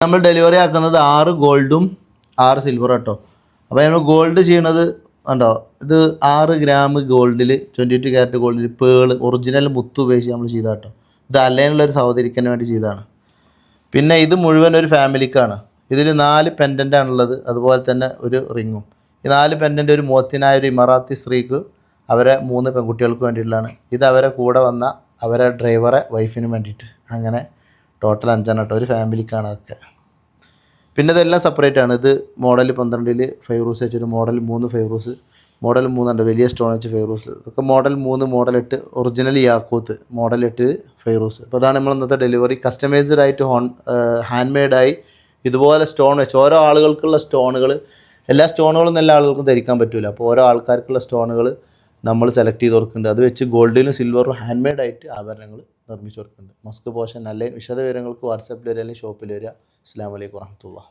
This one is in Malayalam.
നമ്മൾ ഡെലിവറി ആക്കുന്നത് 6 ഗോൾഡും 6 സിൽവർ കേട്ടോ. അപ്പോൾ നമ്മൾ ഗോൾഡ് ചെയ്യണത് കണ്ടോ, ഇത് 6 ഗ്രാം ഗോൾഡിൽ 22 ക്യാരറ്റ് ഗോൾഡിൽ പേള് ഒറിജിനൽ മുത്ത് ഉപയോഗിച്ച് നമ്മൾ ചെയ്ത കേട്ടോ. ഇത് അല്ലേനുള്ളൊരു സഹോദരിക്കന് വേണ്ടി ചെയ്തതാണ്. പിന്നെ ഇത് മുഴുവൻ ഒരു ഫാമിലിക്കാണ്. ഇതിൽ 4 പെൻഡൻ്റാണുള്ളത്, അതുപോലെ തന്നെ ഒരു റിങ്ങും. ഈ 4 പെൻഡൻ്റ് ഒരു മോത്തിനായ ഒരു ഇമറാത്തി സ്ത്രീക്ക് അവരെ 3 പെൺകുട്ടികൾക്ക് വേണ്ടിയിട്ടുള്ളതാണ്. ഇത് അവരെ കൂടെ വന്ന അവരെ ഡ്രൈവറെ വൈഫിന് വേണ്ടിയിട്ട്. അങ്ങനെ ടോട്ടൽ 5 കേട്ടോ, ഒരു ഫാമിലിക്കാണ് അതൊക്കെ. പിന്നെ ഇതെല്ലാം സെപ്പറേറ്റ് ആണ്. ഇത് മോഡൽ 12 ഫൈറൂസ് വെച്ചൊരു മോഡൽ 3 ഫൈറൂസ്, മോഡൽ 3 ഉണ്ട് വലിയ സ്റ്റോൺ വെച്ച് ഫൈറൂസ്. ഇതൊക്കെ മോഡൽ 3, മോഡൽ 8 ഒറിജിനൽ യാക്കൂത്ത്, മോഡൽ 8 ഫൈറൂസ്. അപ്പോൾ അതാണ് നമ്മൾ ഇന്നത്തെ ഡെലിവറി. കസ്റ്റമൈസ്ഡ് ആയിട്ട് ഹാൻഡ് മെയ്ഡായി ഇതുപോലെ സ്റ്റോൺ വെച്ച് ഓരോ ആളുകൾക്കുള്ള സ്റ്റോണുകൾ, എല്ലാ സ്റ്റോണുകളും എല്ലാ ആളുകൾക്കും ധരിക്കാൻ പറ്റില്ല. അപ്പോൾ ഓരോ ആൾക്കാർക്കുള്ള സ്റ്റോണുകൾ നമ്മൾ സെലക്ട് ചെയ്ത് കൊടുക്കുന്നുണ്ട്. അത് വെച്ച് ഗോൾഡിലും സിൽവറും ഹാൻഡ് മെയ്ഡായിട്ട് ആഭരണങ്ങൾ നിർമ്മിച്ച് കൊടുക്കുന്നുണ്ട്. മസ്ക് പോഷൻ. നല്ല വിശദ വിവരങ്ങൾക്ക് വാട്സാപ്പിൽ വരിക അല്ലെങ്കിൽ ഷോപ്പിൽ വരിക. അസ്സലാമു അലൈക്കും വറഹ്മത്തുള്ളാഹി.